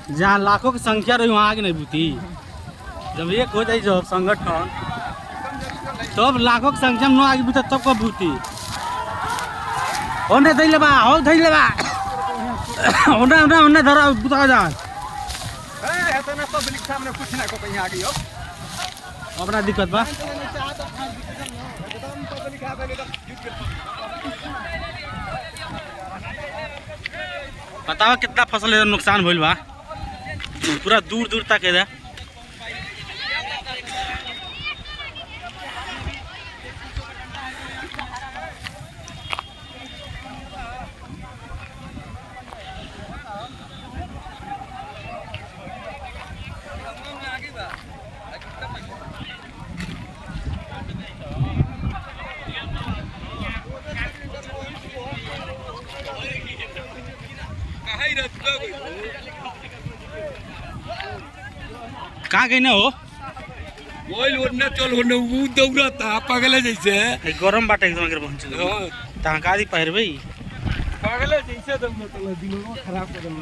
जहाँ लाखों की संख्या रही वहाँ आगे नहीं बुती। जब एक हो जाए जब संगठन तब लाखों की संख्या में आगे बुता तब कब बुती। ओने धैले बा हो धैले बा ओने ओने ओने धरा बुता जा ए तो ना पब्लिक सामने कुछ ना को कहीं आ गई हो अपना दिक्कत बा। बताओ कितना फसल है नुकसान भइल बा पूरा दूर दूर तक है। कहाँ गई ना हो ओइल ओने चल ओने उ दौड़ता पागल जैसे गरम बाटे एकदम अगर पहुंच तहाँ का दी पहिर भाई पागल जैसे दम मतलब दिमाग खराब कर दम